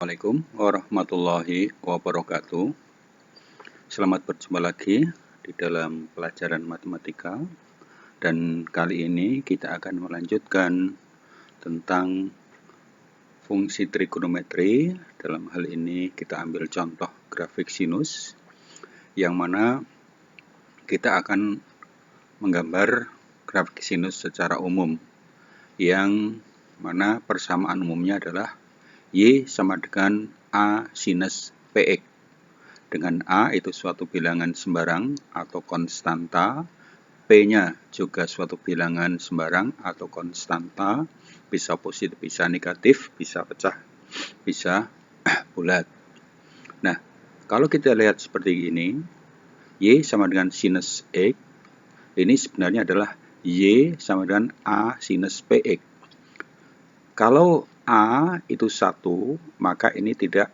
Assalamualaikum warahmatullahi wabarakatuh. Selamat berjumpa lagi di dalam pelajaran matematika. Dan kali ini kita akan melanjutkan tentang fungsi trigonometri. Dalam hal ini kita ambil contoh grafik sinus, yang mana kita akan menggambar grafik sinus secara umum, yang mana persamaan umumnya adalah Y sama dengan A sinus PX, dengan A itu suatu bilangan sembarang atau konstanta, P-nya juga suatu bilangan sembarang atau konstanta, bisa positif, bisa negatif, bisa pecah, bisa bulat. Nah, kalau kita lihat seperti ini, Y sama dengan sinus X, ini sebenarnya adalah Y sama dengan A sinus PX. Kalau A itu 1, maka ini tidak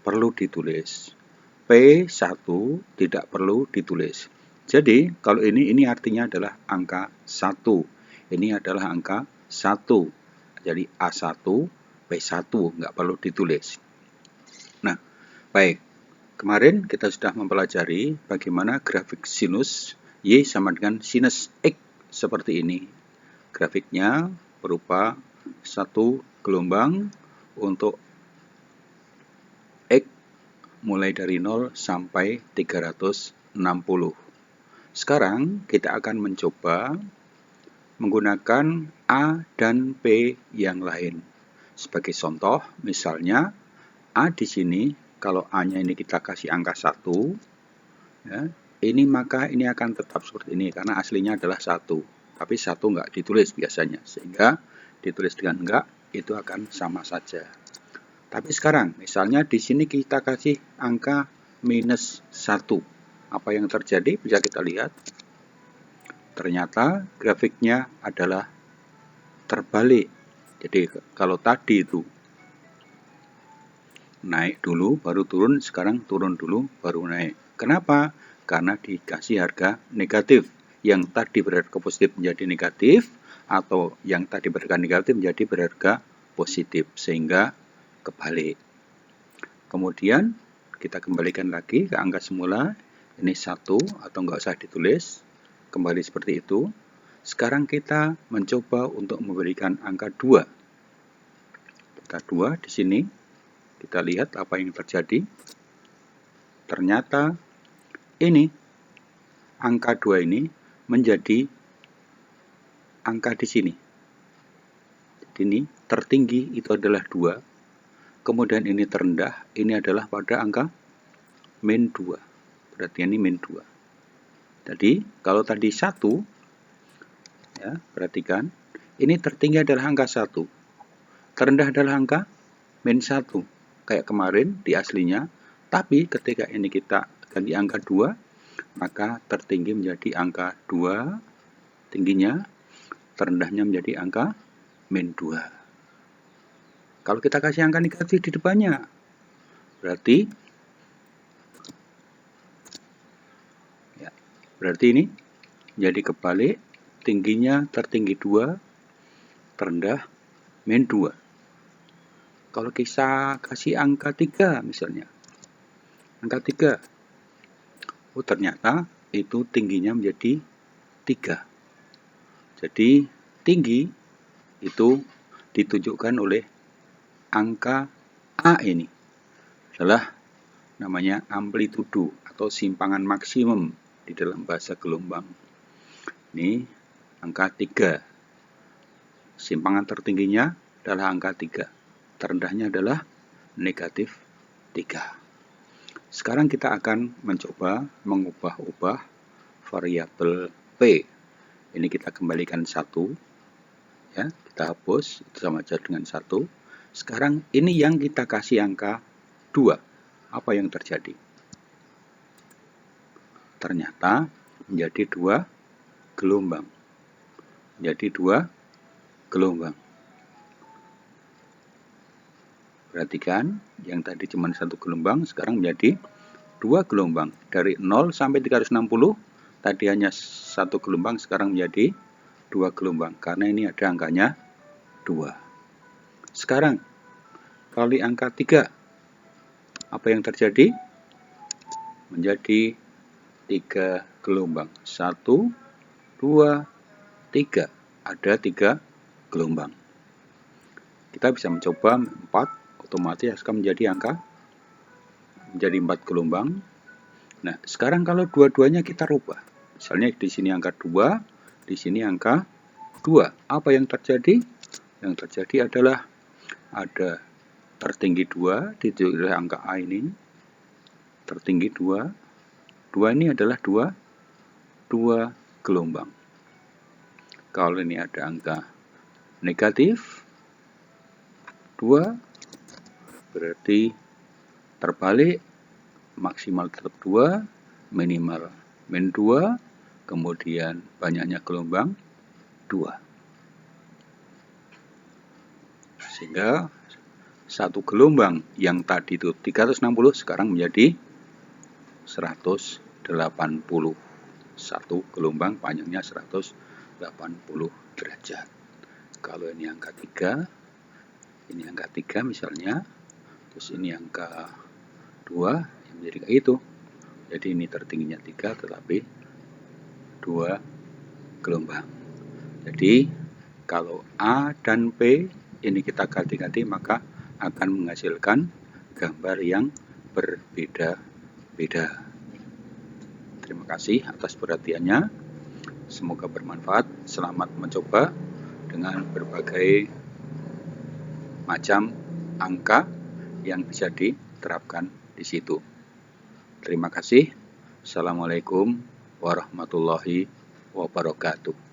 perlu ditulis. P1 tidak perlu ditulis. Jadi, kalau ini artinya adalah angka 1. Ini adalah angka 1. Jadi, A1, P1 nggak perlu ditulis. Nah, baik. Kemarin kita sudah mempelajari bagaimana grafik sinus Y sama dengan sinus X seperti ini. Grafiknya berupa satu gelombang untuk X mulai dari 0 sampai 360. Sekarang kita akan mencoba menggunakan A dan P yang lain. Sebagai contoh, misalnya A di sini, kalau A-nya ini kita kasih angka 1, ya, maka ini akan tetap seperti ini, karena aslinya adalah 1. Tapi 1 nggak ditulis biasanya, sehingga ditulis dengan enggak, itu akan sama saja. Tapi sekarang, misalnya di sini kita kasih angka minus 1. Apa yang terjadi? Bisa kita lihat. Ternyata grafiknya adalah terbalik. Jadi kalau tadi itu naik dulu, baru turun, sekarang turun dulu, baru naik. Kenapa? Karena dikasih harga negatif. Yang tadi berharga positif menjadi negatif, atau yang tadi berharga negatif menjadi berharga positif, sehingga kebalik. Kemudian kita kembalikan lagi ke angka semula. Ini 1 atau nggak usah ditulis, kembali seperti itu. Sekarang kita mencoba untuk memberikan angka 2. Angka 2 di sini, kita lihat apa yang terjadi. Ternyata ini angka 2 ini menjadi angka di sini. Jadi ini tertinggi itu adalah 2. Kemudian ini terendah, ini adalah pada angka min 2. Berarti ini min 2. Jadi kalau tadi 1, ya, perhatikan, ini tertinggi adalah angka 1. Terendah adalah angka min 1. Kayak kemarin di aslinya. Tapi ketika ini kita ganti angka 2, maka tertinggi menjadi angka 2, tingginya, terendahnya menjadi angka min 2. Kalau kita kasih angka negatif di depannya, berarti ini jadi kebalik, tingginya tertinggi 2, terendah min 2. Kalau kita kasih angka 3 misalnya, angka 3, ternyata itu tingginya menjadi 3. Jadi tinggi itu ditunjukkan oleh angka A ini. Adalah namanya amplitudo atau simpangan maksimum di dalam bahasa gelombang. Ini angka 3. Simpangan tertingginya adalah angka 3. Terendahnya adalah negatif 3. Sekarang kita akan mencoba mengubah-ubah variabel P. Ini kita kembalikan 1. Ya, kita hapus, itu sama aja dengan 1. Sekarang ini yang kita kasih angka 2. Apa yang terjadi? Ternyata menjadi 2 gelombang. Menjadi 2 gelombang. Perhatikan, yang tadi cuma 1 gelombang, sekarang menjadi 2 gelombang. Dari 0 sampai 360, tadi hanya 1 gelombang, sekarang menjadi 2 gelombang. Karena ini ada angkanya 2. Sekarang, kali angka 3. Apa yang terjadi? Menjadi 3 gelombang. 1, 2, 3. Ada 3 gelombang. Kita bisa mencoba 4, otomatis akan menjadi 4 gelombang. Nah, sekarang kalau dua-duanya kita rubah. Misalnya di sini angka 2, di sini angka 2. Apa yang terjadi? Yang terjadi adalah ada tertinggi 2 ditunjuk oleh angka A ini. Tertinggi 2. 2 ini adalah 2 gelombang. Kalau ini ada angka negatif 2, berarti terbalik, maksimal tetap 2, minimal min 2, kemudian banyaknya gelombang 2. Sehingga satu gelombang yang tadi itu 360 sekarang menjadi 180. Satu gelombang panjangnya 180 derajat. Kalau ini angka 3, ini angka 3 misalnya, terus ini angka 2, yang menjadi kayak itu. Jadi ini tertingginya 3 tetapi 2 gelombang. Jadi kalau A dan P ini kita ganti-ganti, maka akan menghasilkan gambar yang berbeda-beda. Terima kasih atas perhatiannya. Semoga bermanfaat. Selamat mencoba dengan berbagai macam angka yang bisa diterapkan di situ. Terima kasih. Assalamualaikum warahmatullahi wabarakatuh.